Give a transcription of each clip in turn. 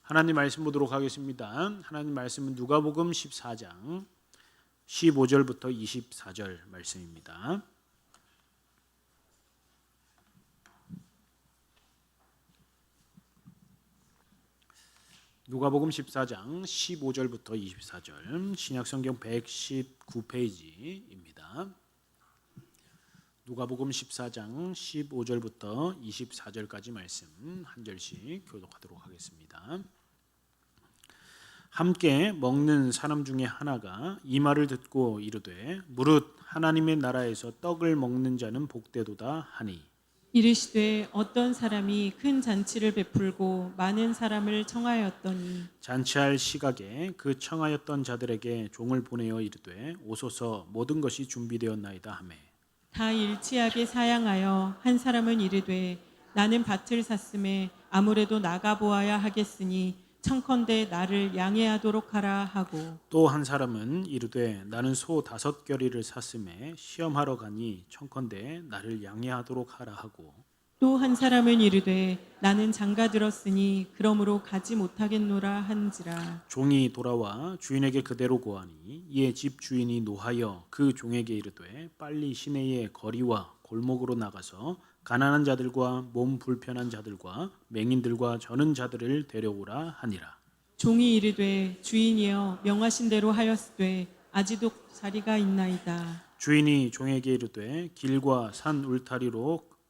하나님 말씀 보도록 하겠습니다. 하나님 말씀은 누가복음 14장 15절부터 24절 말씀입니다. 누가복음 14장 15절부터 24절, 신약성경 119페이지입니다. 누가복음 14장 15절부터 24절까지 말씀 한 절씩 교독하도록 하겠습니다. 함께 먹는 사람 중에 하나가 이 말을 듣고 이르되 무릇 하나님의 나라에서 떡을 먹는 자는 복되도다 하니, 이르시되 어떤 사람이 큰 잔치를 베풀고 많은 사람을 청하였더니 잔치할 시각에 그 청하였던 자들에게 종을 보내어 이르되 오소서 모든 것이 준비되었나이다 하매, 다 일치하게 사양하여 한 사람은 이르되 나는 밭을 샀음에 아무래도 나가 보아야 하겠으니 청컨대 나를 양해하도록 하라 하고, 또 한 사람은 이르되 나는 소 5겨리를 샀음에 시험하러 가니 청컨대 나를 양해하도록 하라 하고, 또 한 사람은 이르되 나는 장가 들었으니 그러므로 가지 못하겠노라 한지라. 종이 돌아와 주인에게 그대로 고하니 이에 집 주인이 노하여 그 종에게 이르되 빨리 시내의 거리와 골목으로 나가서 가난한 자들과 몸 불편한 자들과 맹인들과 저는 자들을 데려오라 하니라. 종이 이르되 주인이여 명하신 대로 하였으되 아직도 자리가 있나이다. 주인이 종에게 이르되 길과 산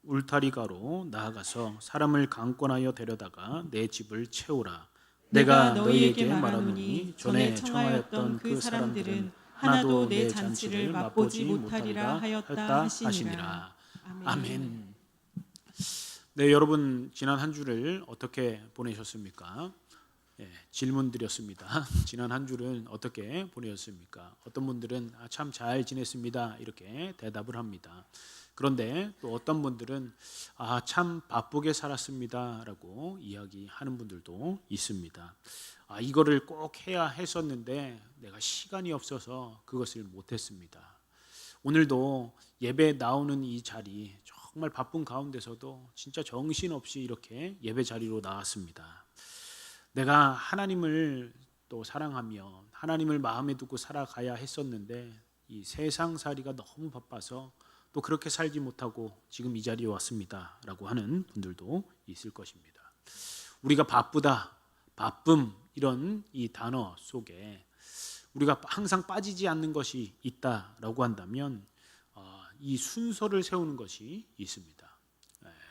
울타리가로 나아가서 사람을 강권하여 데려다가 내 집을 채우라. 내가 너희에게 말하노니 전에 청하였던 그 사람들은 하나도 내 잔치를 맛보지 못하리라 하였다 하시니라. 아멘. 네, 여러분 지난 한 주를 어떻게 보내셨습니까? 질문 드렸습니다. 지난 한 주는 어떻게 보내셨습니까? 어떤 분들은 참 잘 지냈습니다 이렇게 대답을 합니다. 그런데 또 어떤 분들은 참 바쁘게 살았습니다 라고 이야기하는 분들도 있습니다. 이거를 꼭 해야 했었는데 내가 시간이 없어서 그것을 못했습니다. 오늘도 예배 나오는 이 자리 정말 바쁜 가운데서도 진짜 정신없이 이렇게 예배 자리로 나왔습니다. 내가 하나님을 또 사랑하며 하나님을 마음에 두고 살아가야 했었는데 이 세상살이가 너무 바빠서 또 그렇게 살지 못하고 지금 이 자리에 왔습니다 라고 하는 분들도 있을 것입니다. 우리가 바쁘다, 바쁨 이런 이 단어 속에 우리가 항상 빠지지 않는 것이 있다라고 한다면 이 순서를 세우는 것이 있습니다.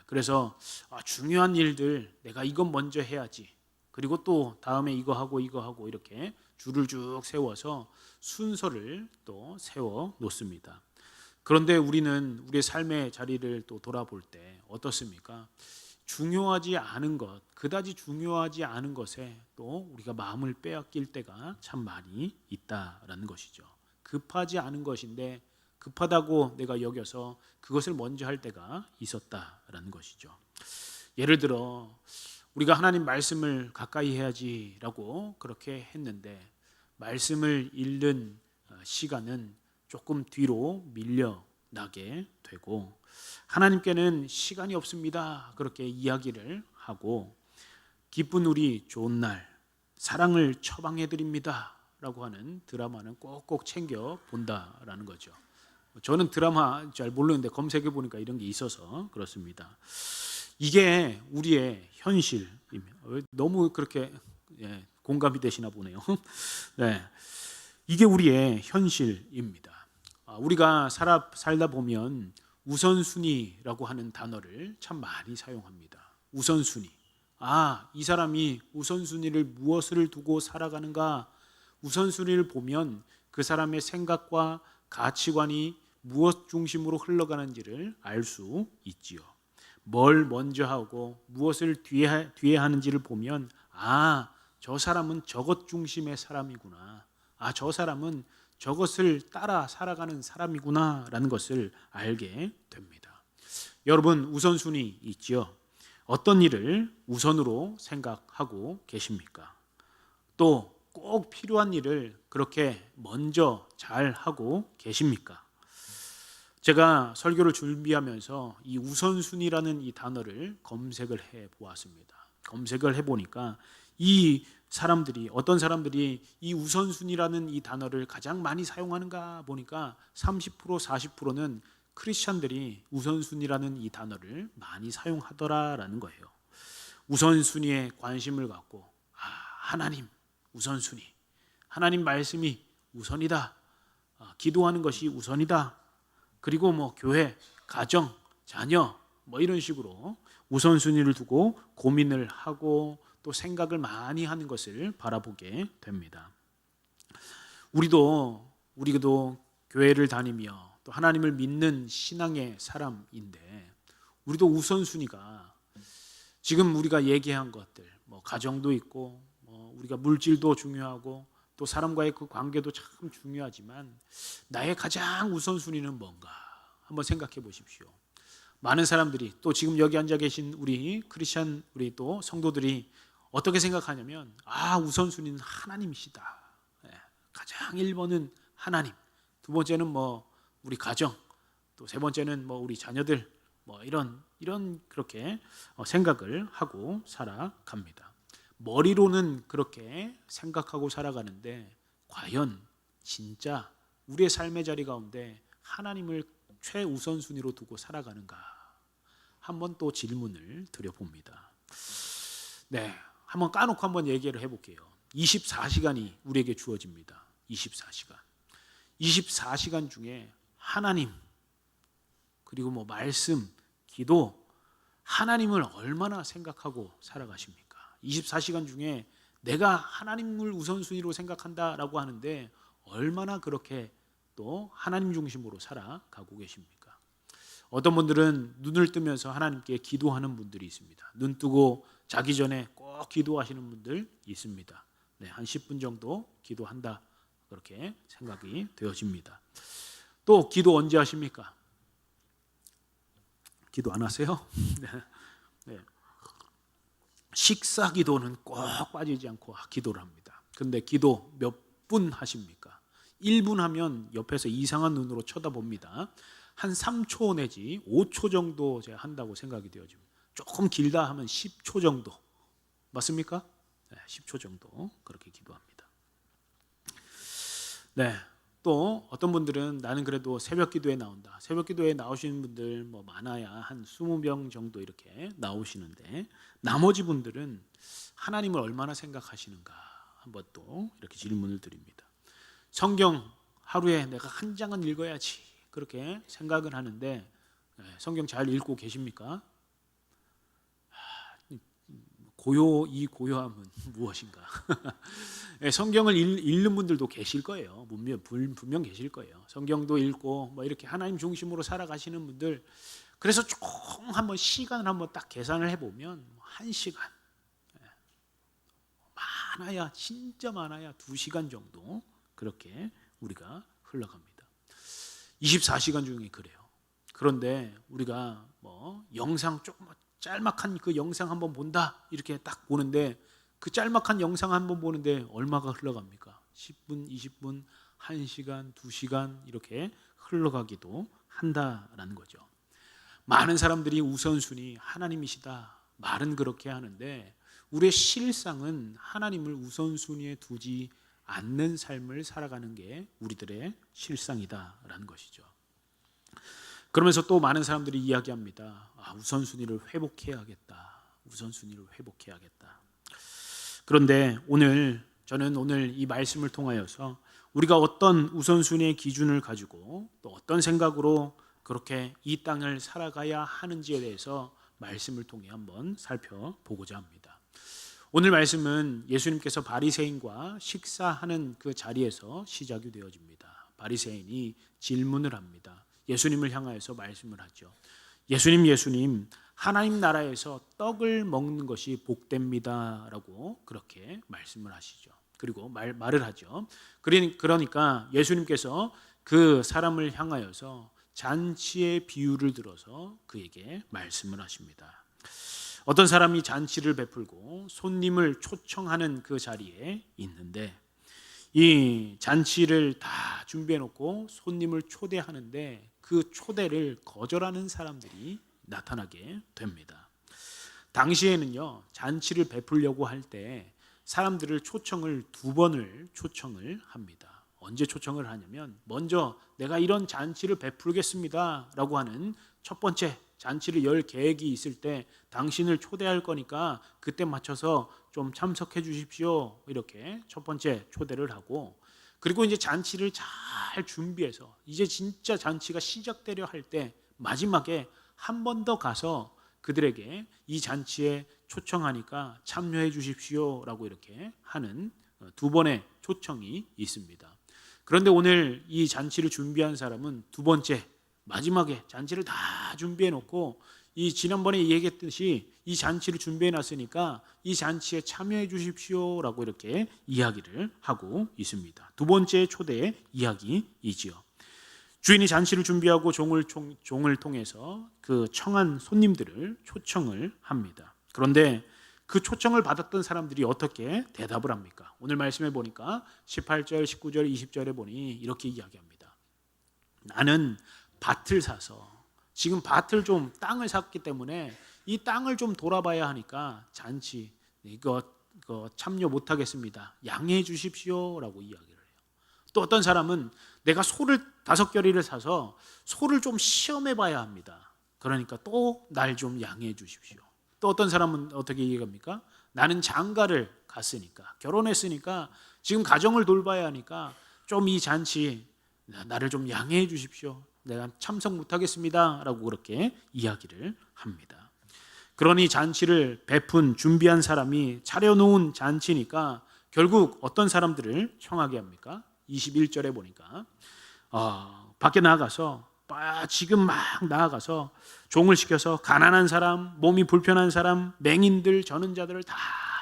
그래서 중요한 일들 내가 이건 먼저 해야지, 그리고 또 다음에 이거 하고 이렇게 줄을 쭉 세워서 순서를 또 세워 놓습니다. 그런데 우리는 우리의 삶의 자리를 또 돌아볼 때 어떻습니까? 중요하지 않은 것, 그다지 중요하지 않은 것에 또 우리가 마음을 빼앗길 때가 참 많이 있다라는 것이죠. 급하지 않은 것인데 급하다고 내가 여겨서 그것을 먼저 할 때가 있었다라는 것이죠. 예를 들어 우리가 하나님 말씀을 가까이 해야지라고 그렇게 했는데 말씀을 읽는 시간은 조금 뒤로 밀려나게 되고, 하나님께는 시간이 없습니다 그렇게 이야기를 하고, 기쁜 우리 좋은 날 사랑을 처방해드립니다 라고 하는 드라마는 꼭꼭 챙겨 본다라는 거죠. 저는 드라마 잘 모르는데 검색해 보니까 이런 게 있어서 그렇습니다. 이게 우리의 현실입니다. 너무 그렇게 공감이 되시나 보네요. 네, 이게 우리의 현실입니다. 우리가 살다 보면 우선순위라고 하는 단어를 참 많이 사용합니다. 우선순위. 이 사람이 우선순위를 무엇을 두고 살아가는가? 우선순위를 보면 그 사람의 생각과 가치관이 무엇 중심으로 흘러가는지를 알 수 있지요. 뭘 먼저 하고 무엇을 뒤에 하는지를 보면 저 사람은 저것 중심의 사람이구나. 저 사람은 저것을 따라 살아가는 사람이구나 라는 것을 알게 됩니다. 여러분 우선순위 있죠? 어떤 일을 우선으로 생각하고 계십니까? 또 꼭 필요한 일을 그렇게 먼저 잘 하고 계십니까? 제가 설교를 준비하면서 이 우선순위라는 이 단어를 검색을 해 보았습니다. 검색을 해 보니까 이 사람들이, 어떤 사람들이 이 우선순위라는 이 단어를 가장 많이 사용하는가 보니까 30% 40%는 크리스찬들이 우선순위라는 이 단어를 많이 사용하더라라는 거예요. 우선순위에 관심을 갖고 하나님 우선순위, 하나님 말씀이 우선이다, 기도하는 것이 우선이다, 그리고 뭐 교회, 가정, 자녀 뭐 이런 식으로 우선순위를 두고 고민을 하고 또 생각을 많이 하는 것을 바라보게 됩니다. 우리도 교회를 다니며 또 하나님을 믿는 신앙의 사람인데, 우리도 우선순위가 지금 우리가 얘기한 것들, 뭐 가정도 있고, 우리가 물질도 중요하고, 또 사람과의 그 관계도 참 중요하지만 나의 가장 우선순위는 뭔가 한번 생각해 보십시오. 많은 사람들이, 또 지금 여기 앉아 계신 우리 크리스찬 우리 또 성도들이 어떻게 생각하냐면, 우선순위는 하나님이시다. 가장 1번은 하나님, 두 번째는 뭐 우리 가정, 또 세 번째는 뭐 우리 자녀들, 뭐 이런 그렇게 생각을 하고 살아갑니다. 머리로는 그렇게 생각하고 살아가는데 과연 진짜 우리의 삶의 자리 가운데 하나님을 최우선순위로 두고 살아가는가? 한번 또 질문을 드려봅니다. 네, 한번 까놓고 한번 얘기를 해볼게요. 24시간이 우리에게 주어집니다. 24시간. 24시간 중에 하나님, 그리고 뭐 말씀, 기도, 하나님을 얼마나 생각하고 살아가십니까? 24시간 중에 내가 하나님을 우선순위로 생각한다라고 하는데 얼마나 그렇게 또 하나님 중심으로 살아가고 계십니까? 어떤 분들은 눈을 뜨면서 하나님께 기도하는 분들이 있습니다. 눈 뜨고 자기 전에 꼭 기도하시는 분들 있습니다. 네, 한 10분 정도 기도한다, 그렇게 생각이 되어집니다. 또 기도 언제 하십니까? 기도 안 하세요? 네. 식사 기도는 꼭 빠지지 않고 기도를 합니다. 그런데 기도 몇 분 하십니까? 1분 하면 옆에서 이상한 눈으로 쳐다봅니다. 한 3초 내지 5초 정도 제가 한다고 생각이 되어집니다. 조금 길다 하면 10초 정도. 맞습니까? 네, 10초 정도 그렇게 기도합니다. 네, 또 어떤 분들은 나는 그래도 새벽 기도에 나온다. 새벽 기도에 나오시는 분들 뭐 많아야 한 20명 정도 이렇게 나오시는데, 나머지 분들은 하나님을 얼마나 생각하시는가 한번 또 이렇게 질문을 드립니다. 성경 하루에 내가 한 장은 읽어야지 그렇게 생각을 하는데 성경 잘 읽고 계십니까? 이 고요함은 무엇인가? 성경을 읽는 분들도 계실 거예요. 분명 계실 거예요. 성경도 읽고 뭐 이렇게 하나님 중심으로 살아가시는 분들, 그래서 쭉 한번 시간을 한번 딱 계산을 해보면 1시간, 많아야 진짜 많아야 2시간 정도 그렇게 우리가 흘러갑니다. 24시간 중에 그래요. 그런데 우리가 뭐 영상 조금 짤막한 그 영상 한번 본다 이렇게 딱 보는데, 그 짤막한 영상 한번 보는데 얼마가 흘러갑니까? 10분, 20분, 1시간, 2시간 이렇게 흘러가기도 한다라는 거죠. 많은 사람들이 우선순위 하나님이시다 말은 그렇게 하는데, 우리의 실상은 하나님을 우선순위에 두지 않는 삶을 살아가는 게 우리들의 실상이다라는 것이죠. 그러면서 또 많은 사람들이 이야기합니다. 우선순위를 회복해야겠다. 우선순위를 회복해야겠다. 그런데 저는 오늘 이 말씀을 통하여서 우리가 어떤 우선순위의 기준을 가지고 또 어떤 생각으로 그렇게 이 땅을 살아가야 하는지에 대해서 말씀을 통해 한번 살펴보고자 합니다. 오늘 말씀은 예수님께서 바리새인과 식사하는 그 자리에서 시작이 되어집니다. 바리새인이 질문을 합니다. 예수님을 향하여서 말씀을 하죠. 예수님, 하나님 나라에서 떡을 먹는 것이 복됩니다 라고 그렇게 말씀을 하시죠. 그리고 말을 하죠. 그러니까 예수님께서 그 사람을 향하여서 잔치의 비유를 들어서 그에게 말씀을 하십니다. 어떤 사람이 잔치를 베풀고 손님을 초청하는 그 자리에 있는데, 이 잔치를 다 준비해 놓고 손님을 초대하는데 그 초대를 거절하는 사람들이 나타나게 됩니다. 당시에는요, 잔치를 베풀려고 할 때 사람들을 초청을 2번을 초청을 합니다. 언제 초청을 하냐면 먼저 내가 이런 잔치를 베풀겠습니다 라고 하는 첫 번째 잔치를 열 계획이 있을 때 당신을 초대할 거니까 그때 맞춰서 좀 참석해 주십시오. 이렇게 첫 번째 초대를 하고, 그리고 이제 잔치를 잘 준비해서 이제 진짜 잔치가 시작되려 할 때 마지막에 한 번 더 가서 그들에게 이 잔치에 초청하니까 참여해 주십시오 라고 이렇게 하는 2번의 초청이 있습니다. 그런데 오늘 이 잔치를 준비한 사람은 2번째 마지막에 잔치를 다 준비해 놓고 이 지난번에 얘기했듯이 이 잔치를 준비해 놨으니까 이 잔치에 참여해 주십시오 라고 이렇게 이야기를 하고 있습니다. 2번째 초대의 이야기이지요. 주인이 잔치를 준비하고 종을 통해서 그 청한 손님들을 초청을 합니다. 그런데 그 초청을 받았던 사람들이 어떻게 대답을 합니까? 오늘 말씀해 보니까 18절, 19절, 20절에 보니 이렇게 이야기합니다. 나는 밭을 사서 지금 밭을 좀 땅을 샀기 때문에 이 땅을 좀 돌아봐야 하니까 잔치 이거 참여 못하겠습니다. 양해해 주십시오라고 이야기를 해요. 또 어떤 사람은 내가 소를 5겨리를 사서 소를 좀 시험해 봐야 합니다. 그러니까 또 날 좀 양해해 주십시오. 또 어떤 사람은 어떻게 얘기합니까? 나는 장가를 갔으니까 결혼했으니까 지금 가정을 돌봐야 하니까 좀 이 잔치 나를 좀 양해해 주십시오. 내가 참석 못하겠습니다 라고 그렇게 이야기를 합니다. 그러니 잔치를 베푼 준비한 사람이 차려놓은 잔치니까 결국 어떤 사람들을 청하게 합니까? 21절에 보니까 밖에 나가서 지금 막 나아가서 종을 시켜서 가난한 사람, 몸이 불편한 사람, 맹인들, 저는 자들을 다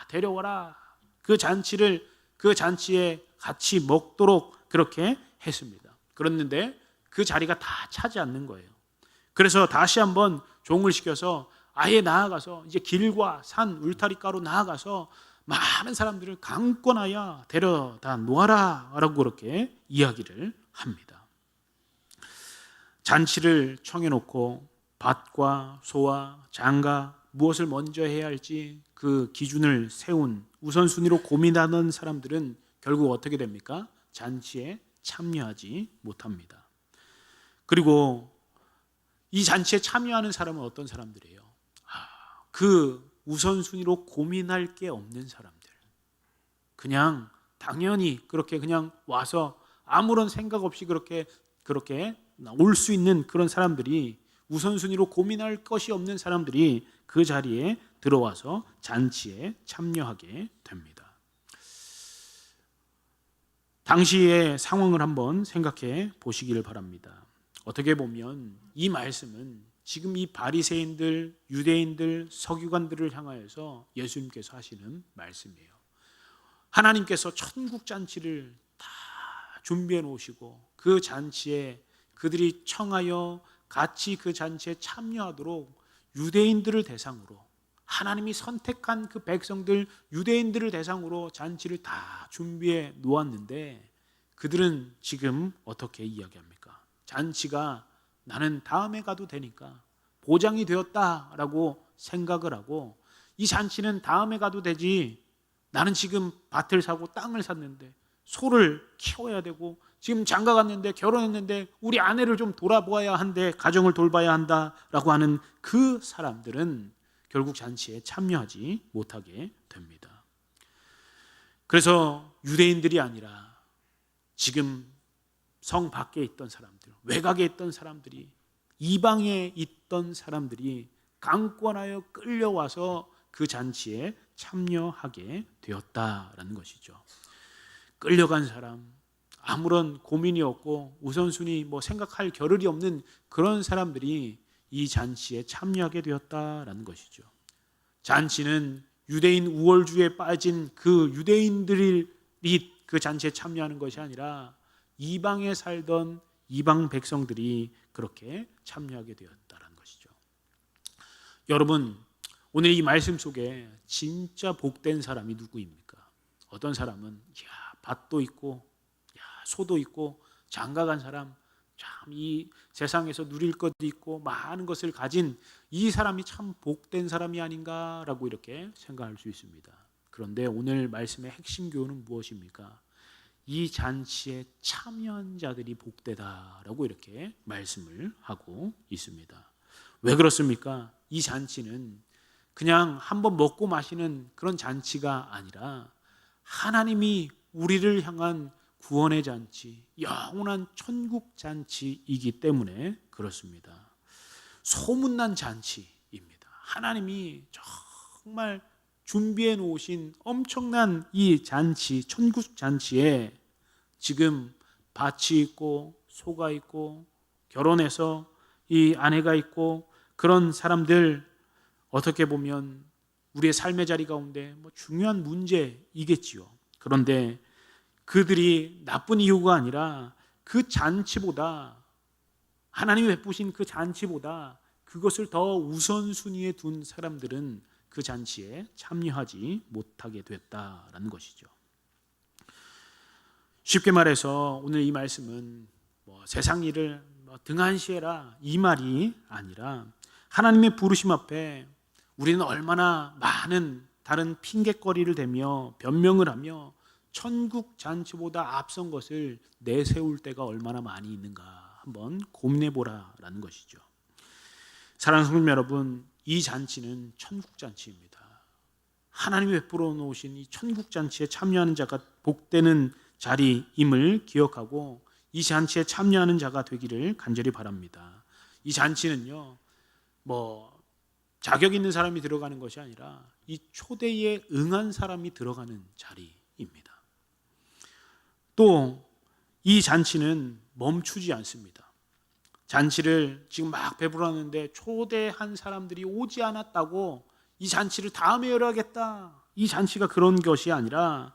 데려와라. 그 잔치에 같이 먹도록 그렇게 했습니다. 그랬는데 그 자리가 다 차지 않는 거예요. 그래서 다시 한번 종을 시켜서 아예 나아가서 이제 길과 산, 울타리가로 나아가서 많은 사람들을 강권하여 데려다 놓아라 라고 그렇게 이야기를 합니다. 잔치를 청해놓고 밭과 소와 장가 무엇을 먼저 해야 할지 그 기준을 세운 우선순위로 고민하는 사람들은 결국 어떻게 됩니까? 잔치에 참여하지 못합니다. 그리고 이 잔치에 참여하는 사람은 어떤 사람들이에요? 그 우선순위로 고민할 게 없는 사람들. 그냥 당연히 그렇게 그냥 와서 아무런 생각 없이 그렇게 올 수 있는 그런 사람들이, 우선순위로 고민할 것이 없는 사람들이 그 자리에 들어와서 잔치에 참여하게 됩니다. 당시의 상황을 한번 생각해 보시기를 바랍니다. 어떻게 보면 이 말씀은 지금 이 바리새인들, 유대인들, 서기관들을 향하여서 예수님께서 하시는 말씀이에요. 하나님께서 천국 잔치를 다 준비해 놓으시고 그 잔치에 그들이 청하여 같이 그 잔치에 참여하도록 유대인들을 대상으로, 하나님이 선택한 그 백성들 유대인들을 대상으로 잔치를 다 준비해 놓았는데 그들은 지금 어떻게 이야기합니까? 잔치가 나는 다음에 가도 되니까 보장이 되었다라고 생각을 하고, 이 잔치는 다음에 가도 되지, 나는 지금 밭을 사고 땅을 샀는데 소를 키워야 되고 지금 장가 갔는데 결혼했는데 우리 아내를 좀 돌아보아야 한데 가정을 돌봐야 한다라고 하는 그 사람들은 결국 잔치에 참여하지 못하게 됩니다. 그래서 유대인들이 아니라 지금 성 밖에 있던 사람들, 외곽에 있던 사람들이, 이방에 있던 사람들이 강권하여 끌려와서 그 잔치에 참여하게 되었다라는 것이죠. 끌려간 사람, 아무런 고민이 없고 우선순위 생각할 겨를이 없는 그런 사람들이 이 잔치에 참여하게 되었다라는 것이죠. 잔치는 유대인 우월주의에 빠진 그 유대인들이 그 잔치에 참여하는 것이 아니라 이방에 살던 이방 백성들이 그렇게 참여하게 되었다는 것이죠. 여러분, 오늘 이 말씀 속에 진짜 복된 사람이 누구입니까? 어떤 사람은 밭도 있고 소도 있고 장가간 사람, 참 이 세상에서 누릴 것도 있고 많은 것을 가진 이 사람이 참 복된 사람이 아닌가라고 이렇게 생각할 수 있습니다. 그런데 오늘 말씀의 핵심 교훈은 무엇입니까? 이 잔치에 참여한 자들이 복되다라고 이렇게 말씀을 하고 있습니다. 왜 그렇습니까? 이 잔치는 그냥 한번 먹고 마시는 그런 잔치가 아니라 하나님이 우리를 향한 구원의 잔치, 영원한 천국 잔치이기 때문에 그렇습니다. 소문난 잔치입니다. 하나님이 정말 준비해 놓으신 엄청난 이 잔치, 천국 잔치에 지금 밭이 있고 소가 있고 결혼해서 이 아내가 있고 그런 사람들, 어떻게 보면 우리의 삶의 자리 가운데 중요한 문제이겠지요. 그런데 그들이 나쁜 이유가 아니라 그 잔치보다, 하나님이 베푸신 그 잔치보다 그것을 더 우선순위에 둔 사람들은 그 잔치에 참여하지 못하게 됐다라는 것이죠. 쉽게 말해서 오늘 이 말씀은 세상 일을 등한시해라 이 말이 아니라, 하나님의 부르심 앞에 우리는 얼마나 많은 다른 핑곗거리를 대며 변명을 하며 천국 잔치보다 앞선 것을 내세울 때가 얼마나 많이 있는가 한번 고민해 보라라는 것이죠. 사랑하는 성도 여러분, 이 잔치는 천국 잔치입니다. 하나님이 베풀어 놓으신 이 천국 잔치에 참여하는 자가 복되는 자리임을 기억하고 이 잔치에 참여하는 자가 되기를 간절히 바랍니다. 이 잔치는요, 자격 있는 사람이 들어가는 것이 아니라 이 초대에 응한 사람이 들어가는 자리입니다. 또 이 잔치는 멈추지 않습니다. 잔치를 지금 막 배부르는데 초대한 사람들이 오지 않았다고 이 잔치를 다음에 열어야겠다, 이 잔치가 그런 것이 아니라,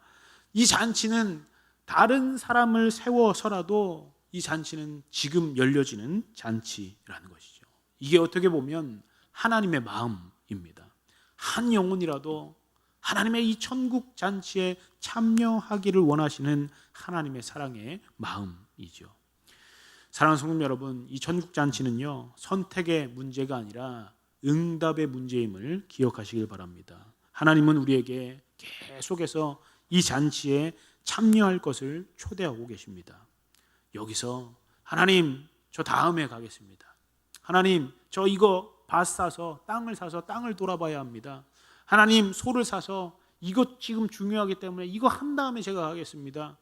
이 잔치는 다른 사람을 세워서라도 이 잔치는 지금 열려지는 잔치라는 것이죠. 이게 어떻게 보면 하나님의 마음입니다. 한 영혼이라도 하나님의 이 천국 잔치에 참여하기를 원하시는 하나님의 사랑의 마음이죠. 사랑하는 성도 여러분, 이 천국 잔치는요, 선택의 문제가 아니라 응답의 문제임을 기억하시길 바랍니다. 하나님은 우리에게 계속해서 이 잔치에 참여할 것을 초대하고 계십니다. 여기서 하나님, 저 다음에 가겠습니다. 하나님, 저 이거 밭 사서 땅을 사서 땅을 돌아봐야 합니다. 하나님, 소를 사서 이것 지금 중요하기 때문에 이거 한 다음에 제가 하겠습니다.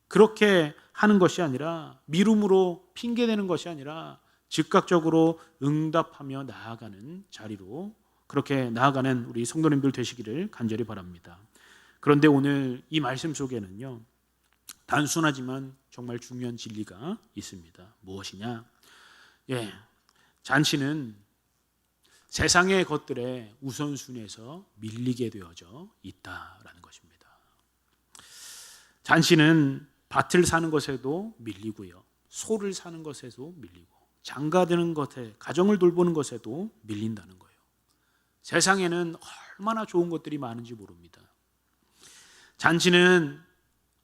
그렇게 하는 것이 아니라, 미룸으로 핑계대는 것이 아니라 즉각적으로 응답하며 나아가는 자리로 그렇게 나아가는 우리 성도님들 되시기를 간절히 바랍니다. 그런데 오늘 이 말씀 속에는요, 단순하지만 정말 중요한 진리가 있습니다. 무엇이냐? 잔치는 세상의 것들의 우선순위에서 밀리게 되어져 있다라는 것입니다. 잔치는 밭을 사는 것에도 밀리고요, 소를 사는 것에도 밀리고, 장가드는 것에, 가정을 돌보는 것에도 밀린다는 거예요. 세상에는 얼마나 좋은 것들이 많은지 모릅니다. 잔치는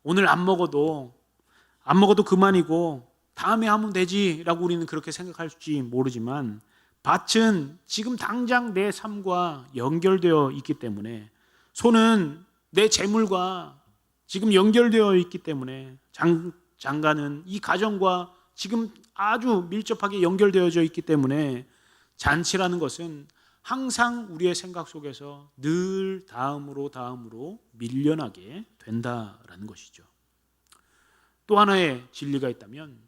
오늘 안 먹어도 그만이고 다음에 하면 되지라고 우리는 그렇게 생각할지 모르지만, 밭은 지금 당장 내 삶과 연결되어 있기 때문에, 소는 내 재물과 지금 연결되어 있기 때문에, 장가는 이 가정과 지금 아주 밀접하게 연결되어져 있기 때문에, 잔치라는 것은 항상 우리의 생각 속에서 늘 다음으로 밀려나게 된다라는 것이죠. 또 하나의 진리가 있다면,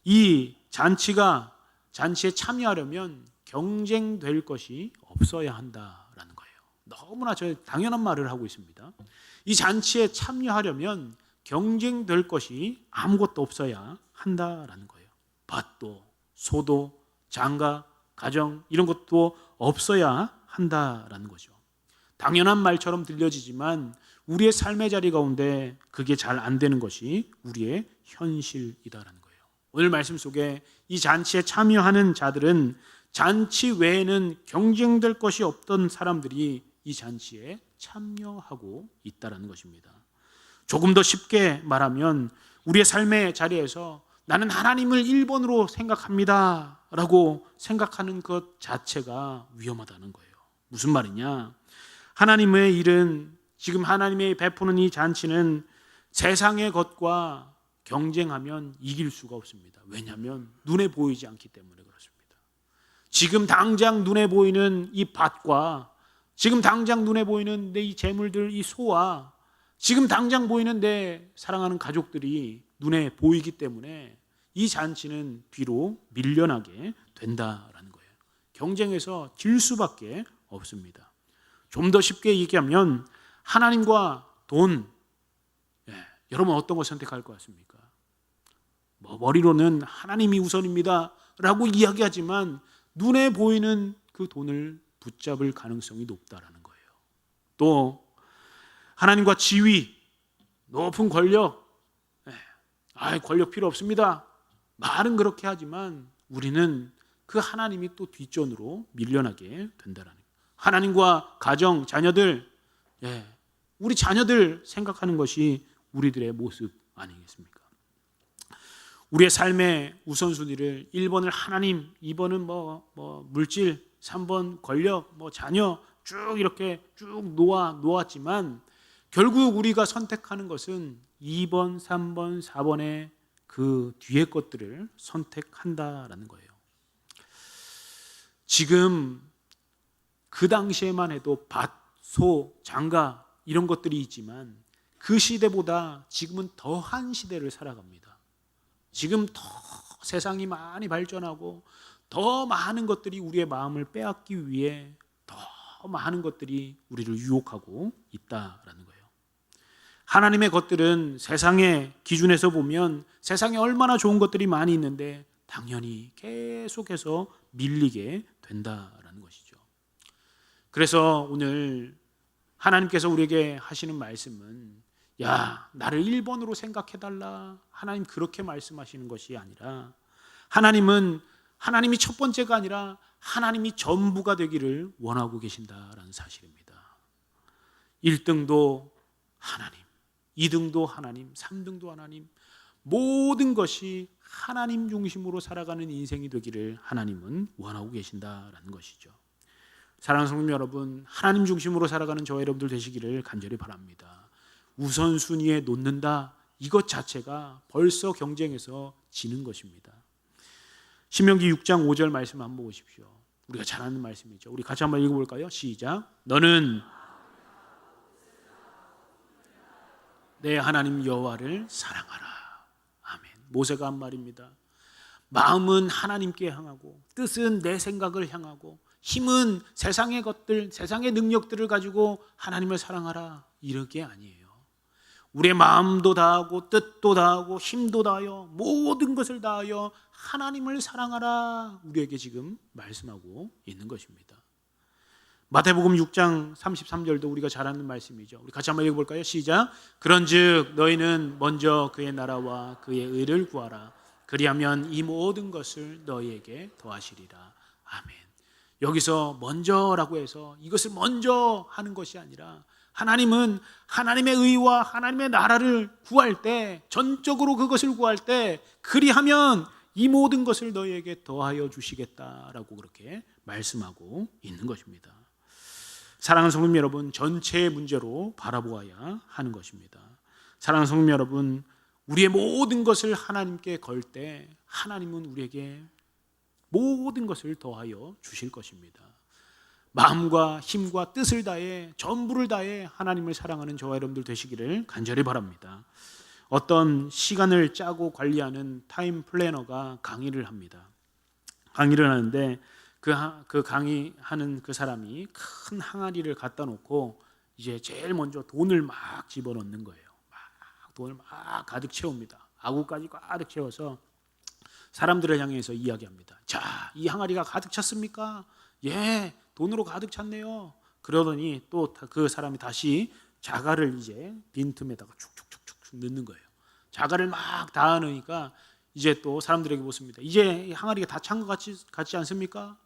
이 잔치에 참여하려면 경쟁될 것이 없어야 한다라는 거예요. 너무나 당연한 말을 하고 있습니다. 이 잔치에 참여하려면 경쟁될 것이 아무것도 없어야 한다라는 거예요. 밭도, 소도, 장가, 가정, 이런 것도 없어야 한다라는 거죠. 당연한 말처럼 들려지지만 우리의 삶의 자리 가운데 그게 잘 안 되는 것이 우리의 현실이다라는 거예요. 오늘 말씀 속에 이 잔치에 참여하는 자들은 잔치 외에는 경쟁될 것이 없던 사람들이 이 잔치에 참여하고 있다라는 것입니다. 조금 더 쉽게 말하면, 우리의 삶의 자리에서 나는 하나님을 1번으로 생각합니다 라고 생각하는 것 자체가 위험하다는 거예요. 무슨 말이냐? 하나님의 일은 지금 하나님의 베푸는 이 잔치는 세상의 것과 경쟁하면 이길 수가 없습니다. 왜냐하면 눈에 보이지 않기 때문에 그렇습니다. 지금 당장 눈에 보이는 이 밭과 지금 당장 눈에 보이는 내 이 재물들, 이 소와 지금 당장 보이는 내 사랑하는 가족들이 눈에 보이기 때문에 이 잔치는 뒤로 밀려나게 된다라는 거예요. 경쟁에서 질 수밖에 없습니다. 좀 더 쉽게 얘기하면 하나님과 돈, 여러분 어떤 거 선택할 것 같습니까? 머리로는 하나님이 우선입니다 라고 이야기하지만 눈에 보이는 그 돈을 붙잡을 가능성이 높다라는 거예요. 또 하나님과 지위, 높은 권력, 권력 필요 없습니다. 말은 그렇게 하지만 우리는 그 하나님이 또 뒷전으로 밀려나게 된다라는 거예요. 하나님과 가정, 자녀들, 우리 자녀들 생각하는 것이 우리들의 모습 아니겠습니까? 우리의 삶의 우선순위를 1번을 하나님, 2번은 물질, 3번 권력, 자녀 쭉 이렇게 쭉 놓았지만 결국 우리가 선택하는 것은 2번, 3번, 4번의 그 뒤의 것들을 선택한다라는 거예요. 지금 그 당시에만 해도 밭, 소, 장가 이런 것들이 있지만 그 시대보다 지금은 더한 시대를 살아갑니다. 지금 더 세상이 많이 발전하고 더 많은 것들이 우리의 마음을 빼앗기 위해 더 많은 것들이 우리를 유혹하고 있다라는 거예요. 하나님의 것들은 세상의 기준에서 보면 세상에 얼마나 좋은 것들이 많이 있는데 당연히 계속해서 밀리게 된다라는 것이죠. 그래서 오늘 하나님께서 우리에게 하시는 말씀은 나를 1번으로 생각해달라. 하나님 그렇게 말씀하시는 것이 아니라 하나님이 첫 번째가 아니라 하나님이 전부가 되기를 원하고 계신다라는 사실입니다. 1등도 하나님, 2등도 하나님, 3등도 하나님, 모든 것이 하나님 중심으로 살아가는 인생이 되기를 하나님은 원하고 계신다라는 것이죠. 사랑하는 성도 여러분, 하나님 중심으로 살아가는 저와 여러분들 되시기를 간절히 바랍니다. 우선순위에 놓는다, 이것 자체가 벌써 경쟁에서 지는 것입니다. 신명기 6장 5절 말씀 한번 보십시오. 우리가 잘 아는 말씀이죠. 우리 같이 한번 읽어볼까요? 시작. 너는 내 하나님 여호와를 사랑하라. 아멘. 모세가 한 말입니다. 마음은 하나님께 향하고 뜻은 내 생각을 향하고 힘은 세상의 것들, 세상의 능력들을 가지고 하나님을 사랑하라. 이런 게 아니에요. 우리의 마음도 다하고 뜻도 다하고 힘도 다하여 모든 것을 다하여 하나님을 사랑하라. 우리에게 지금 말씀하고 있는 것입니다. 마태복음 6장 33절도 우리가 잘 아는 말씀이죠. 우리 같이 한번 읽어볼까요? 시작. 그런즉 너희는 먼저 그의 나라와 그의 의를 구하라. 그리하면 이 모든 것을 너희에게 더하시리라. 아멘. 여기서 먼저라고 해서 이것을 먼저 하는 것이 아니라 하나님은 하나님의 의와 하나님의 나라를 구할 때, 전적으로 그것을 구할 때, 그리하면 이 모든 것을 너희에게 더하여 주시겠다라고 그렇게 말씀하고 있는 것입니다. 사랑하는 성도 여러분, 전체의 문제로 바라보아야 하는 것입니다. 사랑하는 성도 여러분, 우리의 모든 것을 하나님께 걸 때 하나님은 우리에게 모든 것을 더하여 주실 것입니다. 마음과 힘과 뜻을 다해 전부를 다해 하나님을 사랑하는 저와 여러분들 되시기를 간절히 바랍니다. 어떤 시간을 짜고 관리하는 타임 플래너가 강의를 합니다. 강의를 하는데 그 강의하는 그 사람이 큰 항아리를 갖다 놓고 이제 제일 먼저 돈을 막 집어넣는 거예요. 막 돈을 막 가득 채웁니다. 아구까지 가득 채워서 사람들을 향해서 이야기합니다. 자, 이 항아리가 가득 찼습니까? 예, 돈으로 가득 찼네요. 그러더니 또 그 사람이 다시 자갈을 이제 빈틈에다가 축축축축 넣는 거예요. 자갈을 막 다 넣으니까 이제 또 사람들에게 묻습니다. 이제 이 항아리가 다 찬 것 같지 않습니까?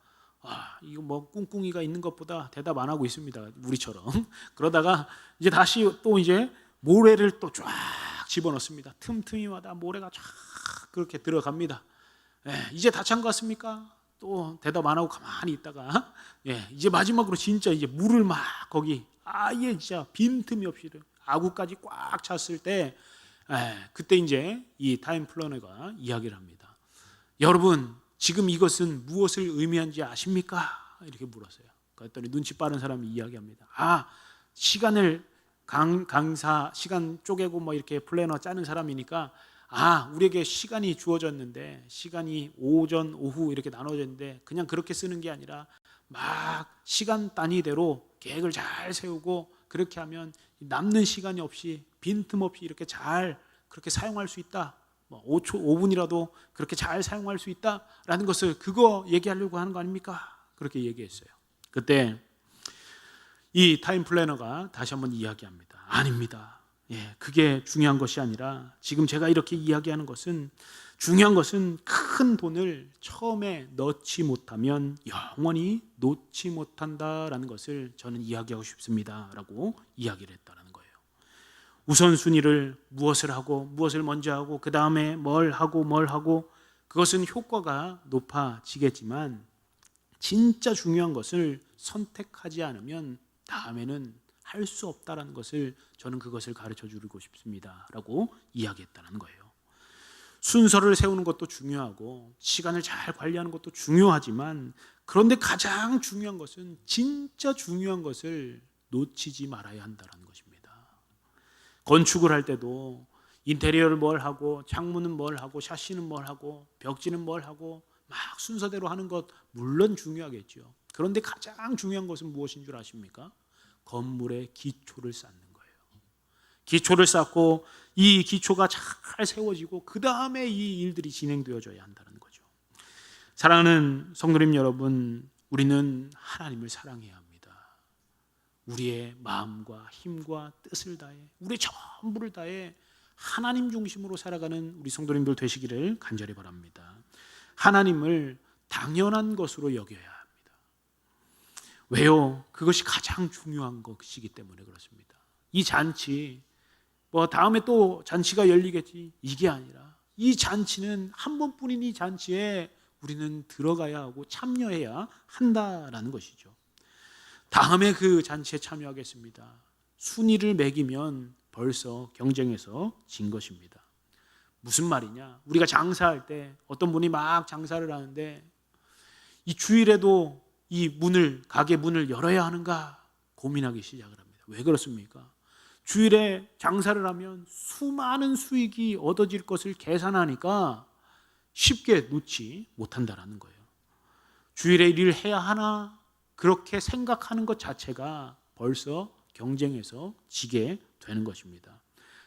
이거 뭐 꿍꿍이가 있는 것보다 대답 안 하고 있습니다. 우리처럼. 그러다가 이제 다시 또 이제 모래를 또 쫙 집어넣습니다. 틈틈이마다 모래가 쫙 그렇게 들어갑니다. 이제 다 찬 것 같습니까? 또 대답 안 하고 가만히 있다가 이제 마지막으로 진짜 이제 물을 막 거기 아예 진짜 빈틈이 없이 아구까지 꽉 찼을 때 그때 이제 이 타임 플래너가 이야기를 합니다. 여러분, 지금 이것은 무엇을 의미하는지 아십니까? 이렇게 물었어요. 그랬더니 눈치 빠른 사람이 이야기합니다. 시간을 강사 시간 쪼개고 뭐 이렇게 플래너 짜는 사람이니까 우리에게 시간이 주어졌는데 시간이 오전 오후 이렇게 나눠졌는데 그냥 그렇게 쓰는 게 아니라 막 시간 단위대로 계획을 잘 세우고 그렇게 하면 남는 시간이 없이 빈틈 없이 이렇게 잘 그렇게 사용할 수 있다. 5분이라도 그렇게 잘 사용할 수 있다라는 것을 그거 얘기하려고 하는 거 아닙니까? 그렇게 얘기했어요. 그때 이 타임 플래너가 다시 한번 이야기합니다. 아닙니다. 그게 중요한 것이 아니라 지금 제가 이렇게 이야기하는 것은 중요한 것은 큰 돈을 처음에 넣지 못하면 영원히 놓지 못한다라는 것을 저는 이야기하고 싶습니다. 라고 이야기를 했다는 거예요. 우선순위를 무엇을 하고 무엇을 먼저 하고 그 다음에 뭘 하고 그것은 효과가 높아지겠지만 진짜 중요한 것을 선택하지 않으면 다음에는 할 수 없다라는 것을 저는 그것을 가르쳐 주고 싶습니다. 라고 이야기했다는 거예요. 순서를 세우는 것도 중요하고 시간을 잘 관리하는 것도 중요하지만 그런데 가장 중요한 것은 진짜 중요한 것을 놓치지 말아야 한다는 것입니다. 건축을 할 때도 인테리어를 뭘 하고 창문은 뭘 하고 샤시는 뭘 하고 벽지는 뭘 하고 막 순서대로 하는 것 물론 중요하겠죠. 그런데 가장 중요한 것은 무엇인 줄 아십니까? 건물의 기초를 쌓는 거예요. 기초를 쌓고 이 기초가 잘 세워지고 그 다음에 이 일들이 진행되어져야 한다는 거죠. 사랑하는 성도님 여러분, 우리는 하나님을 사랑해야 합니다. 우리의 마음과 힘과 뜻을 다해 우리의 전부를 다해 하나님 중심으로 살아가는 우리 성도님들 되시기를 간절히 바랍니다. 하나님을 당연한 것으로 여겨야 합니다. 왜요? 그것이 가장 중요한 것이기 때문에 그렇습니다. 이 잔치 다음에 또 잔치가 열리겠지 이게 아니라 이 잔치는 한 번뿐인 이 잔치에 우리는 들어가야 하고 참여해야 한다라는 것이죠. 다음에 그 잔치에 참여하겠습니다. 순위를 매기면 벌써 경쟁에서 진 것입니다. 무슨 말이냐? 우리가 장사할 때 어떤 분이 막 장사를 하는데 이 주일에도 이 가게 문을 열어야 하는가 고민하기 시작을 합니다. 왜 그렇습니까? 주일에 장사를 하면 수많은 수익이 얻어질 것을 계산하니까 쉽게 놓지 못한다라는 거예요. 주일에 일을 해야 하나 그렇게 생각하는 것 자체가 벌써 경쟁에서 지게 되는 것입니다.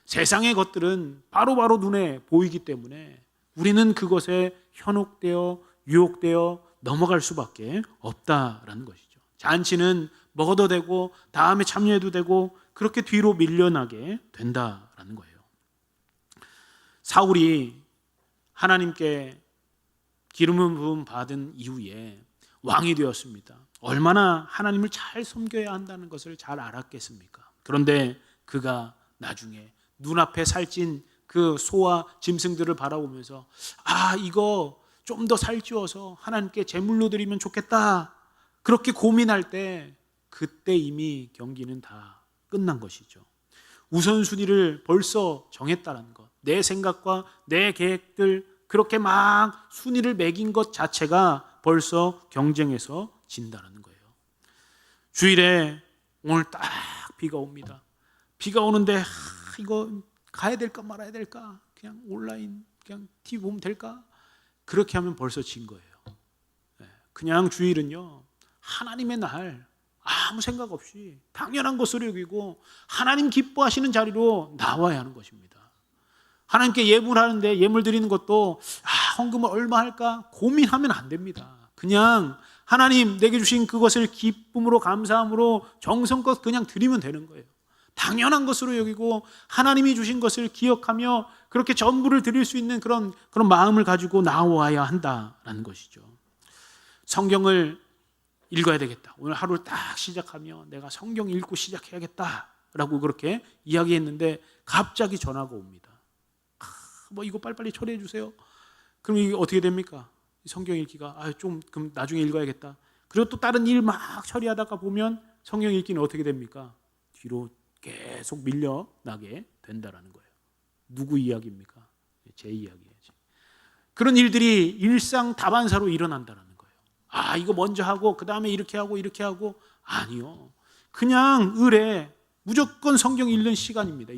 세상의 것들은 바로바로 눈에 보이기 때문에 우리는 그것에 현혹되어 유혹되어 넘어갈 수밖에 없다라는 것이죠. 잔치는 먹어도 되고 다음에 참여해도 되고 그렇게 뒤로 밀려나게 된다라는 거예요. 사울이 하나님께 기름을 부음 받은 이후에 왕이 되었습니다. 얼마나 하나님을 잘 섬겨야 한다는 것을 잘 알았겠습니까? 그런데 그가 나중에 눈앞에 살찐 그 소와 짐승들을 바라보면서 이거 좀 더 살찌워서 하나님께 제물로 드리면 좋겠다 그렇게 고민할 때 그때 이미 경기는 다 끝난 것이죠. 우선순위를 벌써 정했다는 것, 내 생각과 내 계획들 그렇게 막 순위를 매긴 것 자체가 벌써 경쟁에서 진다는 거예요. 주일에 오늘 딱 비가 옵니다. 비가 오는데 이거 가야 될까 말아야 될까, 그냥 온라인 그냥 TV 보면 될까, 그렇게 하면 벌써 진 거예요. 그냥 주일은요 하나님의 날 아무 생각 없이 당연한 것으로 여기고 하나님 기뻐하시는 자리로 나와야 하는 것입니다. 하나님께 예물을 하는데 예물 드리는 것도 헌금을 얼마 할까 고민하면 안 됩니다. 그냥 하나님 내게 주신 그것을 기쁨으로 감사함으로 정성껏 그냥 드리면 되는 거예요. 당연한 것으로 여기고 하나님이 주신 것을 기억하며 그렇게 전부를 드릴 수 있는 그런 마음을 가지고 나와야 한다라는 것이죠. 성경을 읽어야 되겠다. 오늘 하루를 딱 시작하며 내가 성경 읽고 시작해야겠다라고 그렇게 이야기했는데 갑자기 전화가 옵니다. 이거 빨리빨리 처리해 주세요. 그럼 이게 어떻게 됩니까? 성경 읽기가 좀 그럼 나중에 읽어야겠다. 그리고 또 다른 일 막 처리하다가 보면 성경 읽기는 어떻게 됩니까? 뒤로 계속 밀려나게 된다라는 거예요. 누구 이야기입니까? 제 이야기예요. 그런 일들이 일상 다반사로 일어난다는 거예요. 이거 먼저 하고 그 다음에 이렇게 하고 아니요. 그냥 을에 무조건 성경 읽는 시간입니다.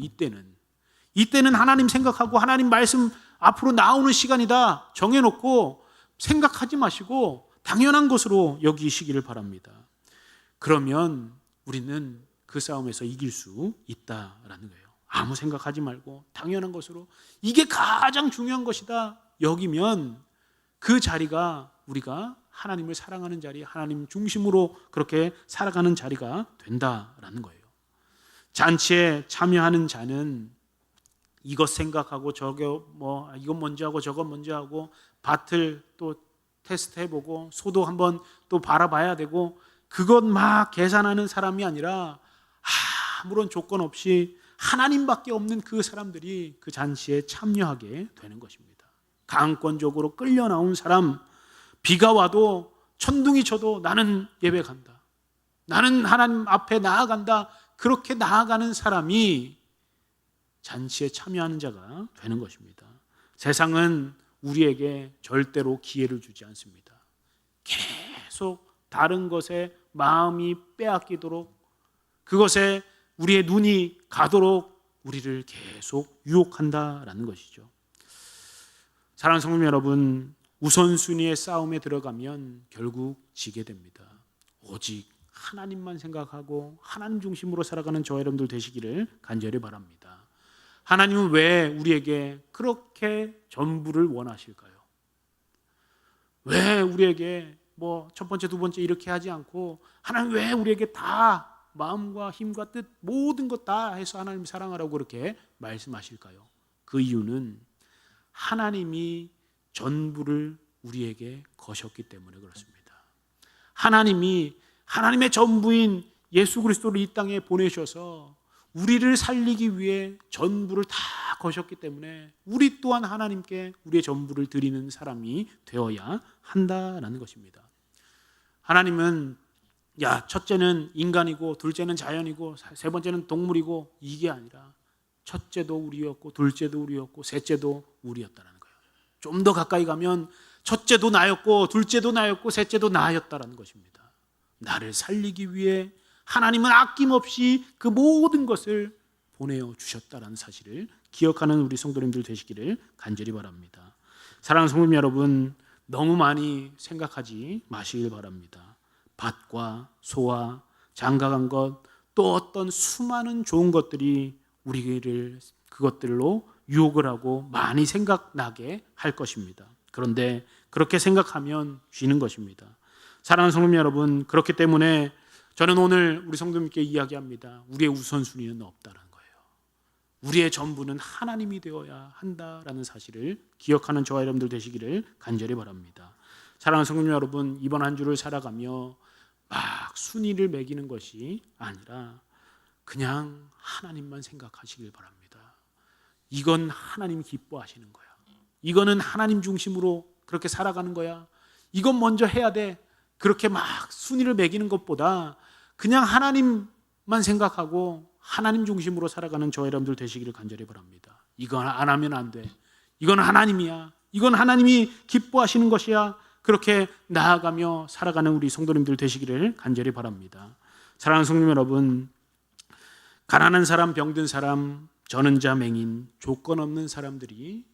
이때는 하나님 생각하고 하나님 말씀 앞으로 나오는 시간이다 정해놓고 생각하지 마시고 당연한 것으로 여기시기를 바랍니다. 그러면 우리는 그 싸움에서 이길 수 있다라는 거예요. 아무 생각하지 말고 당연한 것으로 이게 가장 중요한 것이다 여기면 그 자리가 우리가 하나님을 사랑하는 자리, 하나님 중심으로 그렇게 살아가는 자리가 된다라는 거예요. 잔치에 참여하는 자는 이것 생각하고 이것 먼저 하고 저것 먼저 하고 밭을 또 테스트해보고 소도 한번 또 바라봐야 되고 그것 막 계산하는 사람이 아니라 아무런 조건 없이 하나님밖에 없는 그 사람들이 그 잔치에 참여하게 되는 것입니다. 강권적으로 끌려 나온 사람, 비가 와도 천둥이 쳐도 나는 예배 간다, 나는 하나님 앞에 나아간다, 그렇게 나아가는 사람이 잔치에 참여하는 자가 되는 것입니다. 세상은 우리에게 절대로 기회를 주지 않습니다. 계속 다른 것에 마음이 빼앗기도록, 그것에 우리의 눈이 가도록 우리를 계속 유혹한다라는 것이죠. 사랑하는 성도 여러분, 우선순위의 싸움에 들어가면 결국 지게 됩니다. 오직 하나님만 생각하고 하나님 중심으로 살아가는 저와 여러분들 되시기를 간절히 바랍니다. 하나님은 왜 우리에게 그렇게 전부를 원하실까요? 왜 우리에게 첫 번째, 두 번째 이렇게 하지 않고 하나님 왜 우리에게 다 마음과 힘과 뜻 모든 것 다 해서 하나님 사랑하라고 그렇게 말씀하실까요? 그 이유는 하나님이 전부를 우리에게 거셨기 때문에 그렇습니다. 하나님이 하나님의 전부인 예수 그리스도를 이 땅에 보내셔서 우리를 살리기 위해 전부를 다 거셨기 때문에 우리 또한 하나님께 우리의 전부를 드리는 사람이 되어야 한다라는 것입니다. 하나님은 첫째는 인간이고 둘째는 자연이고 세 번째는 동물이고 이게 아니라 첫째도 우리였고 둘째도 우리였고 셋째도 우리였다는 거예요. 좀 더 가까이 가면 첫째도 나였고 둘째도 나였고 셋째도 나였다는 것입니다. 나를 살리기 위해 하나님은 아낌없이 그 모든 것을 보내어 주셨다는 사실을 기억하는 우리 성도님들 되시기를 간절히 바랍니다. 사랑하는 성도 여러분, 너무 많이 생각하지 마시길 바랍니다. 밭과 소와 장가간 것, 또 어떤 수많은 좋은 것들이 우리를 그것들로 유혹을 하고 많이 생각나게 할 것입니다. 그런데 그렇게 생각하면 쥐는 것입니다. 사랑하는 성도 여러분, 그렇기 때문에 저는 오늘 우리 성도님께 이야기합니다. 우리의 우선순위는 없다는 거예요. 우리의 전부는 하나님이 되어야 한다라는 사실을 기억하는 저와 여러분들 되시기를 간절히 바랍니다. 사랑하는 성도 여러분, 이번 한 주를 살아가며 막 순위를 매기는 것이 아니라 그냥 하나님만 생각하시길 바랍니다. 이건 하나님 기뻐하시는 거야. 이거는 하나님 중심으로 그렇게 살아가는 거야. 이건 먼저 해야 돼. 그렇게 막 순위를 매기는 것보다 그냥 하나님만 생각하고 하나님 중심으로 살아가는 저와 여러분들 되시기를 간절히 바랍니다. 이건 안 하면 안 돼. 이건 하나님이야. 이건 하나님이 기뻐하시는 것이야. 그렇게 나아가며 살아가는 우리 성도님들 되시기를 간절히 바랍니다. 사랑하는 성도 여러분, 가난한 사람, 병든 사람, 전은자, 맹인, 조건 없는 사람들이,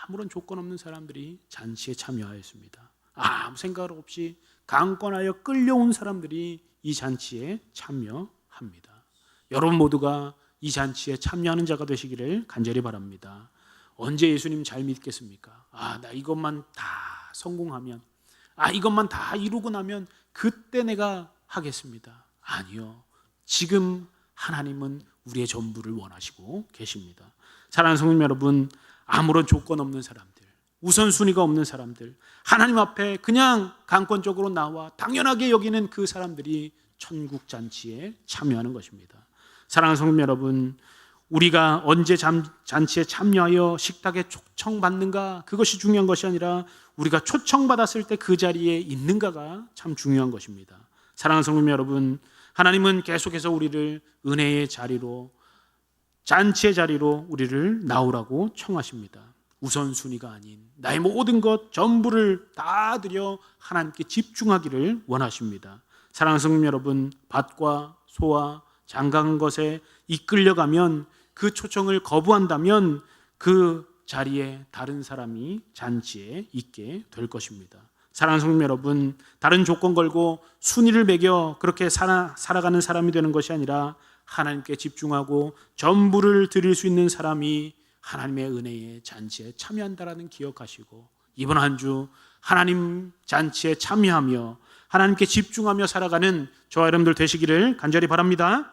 아무런 조건 없는 사람들이 잔치에 참여하였습니다. 아무 생각 없이 강권하여 끌려온 사람들이 이 잔치에 참여합니다. 여러분 모두가 이 잔치에 참여하는 자가 되시기를 간절히 바랍니다. 언제 예수님 잘 믿겠습니까? 나 이것만 다 성공하면, 이것만 다 이루고 나면 그때 내가 하겠습니다. 아니요. 지금 하나님은 우리의 전부를 원하시고 계십니다. 사랑하는 성도 여러분, 아무런 조건 없는 사람들, 우선순위가 없는 사람들, 하나님 앞에 그냥 강권적으로 나와 당연하게 여기는 그 사람들이 천국 잔치에 참여하는 것입니다. 사랑하는 성도 여러분, 우리가 언제 잔치에 참여하여 식탁에 초청받는가, 그것이 중요한 것이 아니라 우리가 초청받았을 때 그 자리에 있는가가 참 중요한 것입니다. 사랑하는 성도 여러분, 하나님은 계속해서 우리를 은혜의 자리로, 잔치의 자리로 우리를 나오라고 청하십니다. 우선순위가 아닌 나의 모든 것 전부를 다 드려 하나님께 집중하기를 원하십니다. 사랑하는 성도 여러분, 밭과 소와 장가간 것에 이끌려가면, 그 초청을 거부한다면 그 자리에 다른 사람이 잔치에 있게 될 것입니다. 사랑하는 성도 여러분, 다른 조건 걸고 순위를 매겨 그렇게 살아가는 사람이 되는 것이 아니라 하나님께 집중하고 전부를 드릴 수 있는 사람이 하나님의 은혜의 잔치에 참여한다라는 기억하시고, 이번 한 주 하나님 잔치에 참여하며 하나님께 집중하며 살아가는 저와 여러분들 되시기를 간절히 바랍니다.